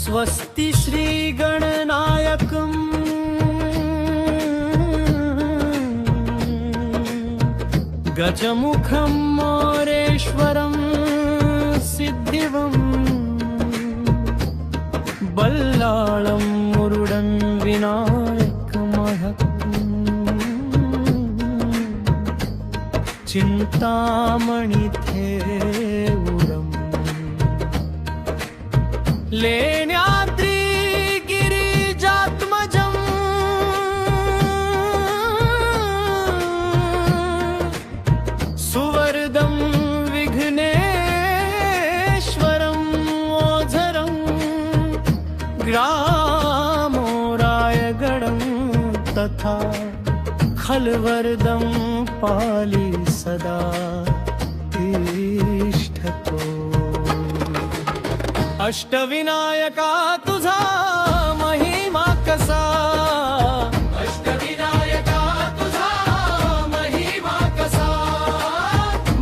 स्वस्ति श्री गणनायकम् गजमुखं मोरेश्वरं सिद्धिवं बल्लाळं मुरुडं विनायकमहम् चिन्तामणिथेऊरम् लेण्याद्रिगिरिजात्मजम् सुवरदं विघ्नेश्वरम् ओझरं ग्रामोरायगडं तथा खलवरदं पालि सदा तिष्ठतो। अष्टविनायका तुझा महिमा कसा, अष्टविनायका तुझा महिमा कसा,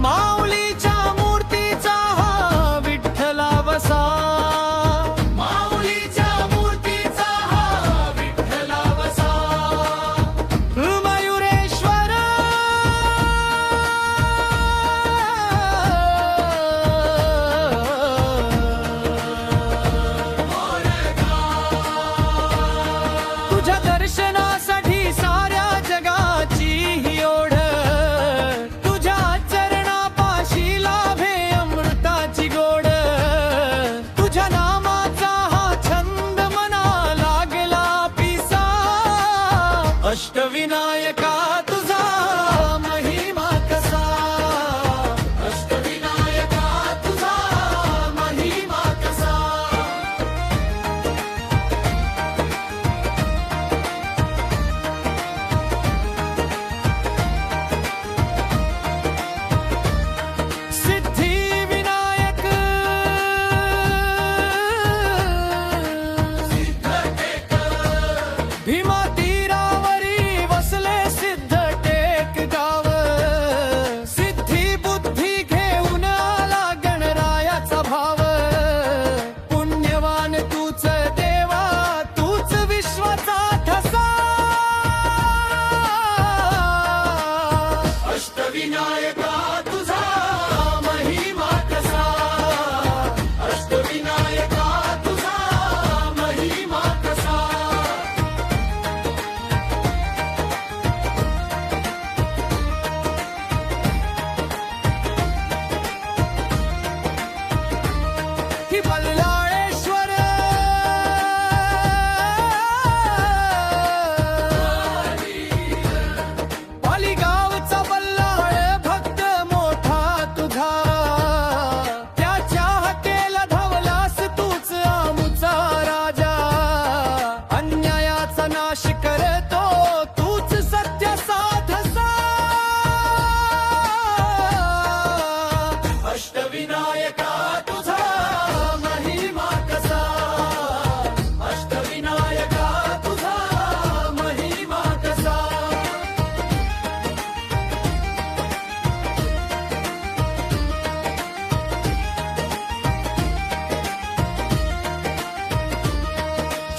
माऊलीच्या मूर्तीचा हा विठ्ठला वसा, माऊलीच्या मूर्तीचा हा विठ्ठला वसा, मयुरेश्वर तुझ्या दर्शनासाठी साऱ्या जगाची ही ओढ, तुझ्या चरणापाशी लाभे अमृताची गोड, तुझ्या नामाचा हा छंद मना लागला पिसा, अष्टविनायका तुझा महिमा कसा, अष्टविनायका तुझा महिमा कसा। सिद्धिविनायक भीमा तीरावरी वसले सिद्धटेक गाव, सिद्धी बुद्धी घेऊन आला गणरायाचा भाव, पुण्यवान तूच देवा तूच विश्वाचा ठसा, अष्टविनायका तुझा महिमा कसा, अष्टविनायका तुझा महिमा कसा। ही बल्लाळेश्वर पाली गावचा बल्लाळ भक्त मोठा तुझा, त्याच्या हटेला धावलास तूच आमुचा राजा, अन्यायाचा नाश करतो तूच सत्य साधसा, अष्टविनायका तुझा महिमा कसा, अष्टविनायका तुझा महिमा कसा।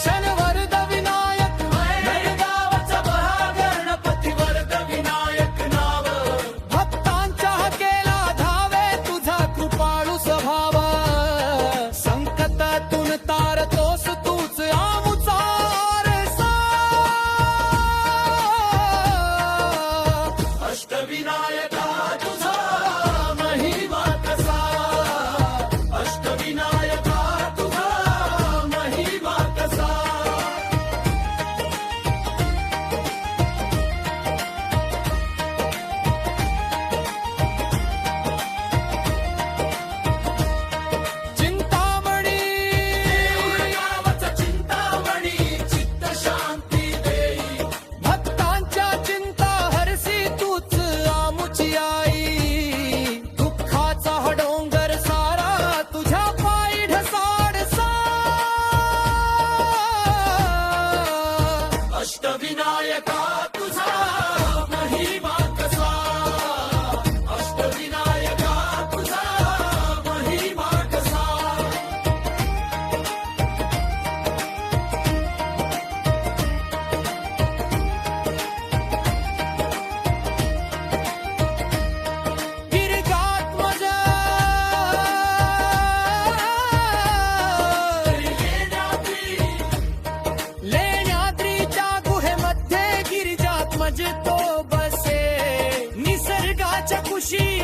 शनवरद विनायक नळगावचा महागणपती वरद विनायक नाव, भक्तांच्या हकेला धावे तुझा कृपाळू स्वभाव, संकटातून तारतोस तूच आमुचा आरसा, अष्टविनायका तुझा महिमा कसा, अष्टविनायका तुझा महिमा कसा। चिंतामणी गावाचा चिंतामणी चित्त शांती देई, भक्तांच्या चिंता हरसी तूच आमुची आई, कृषी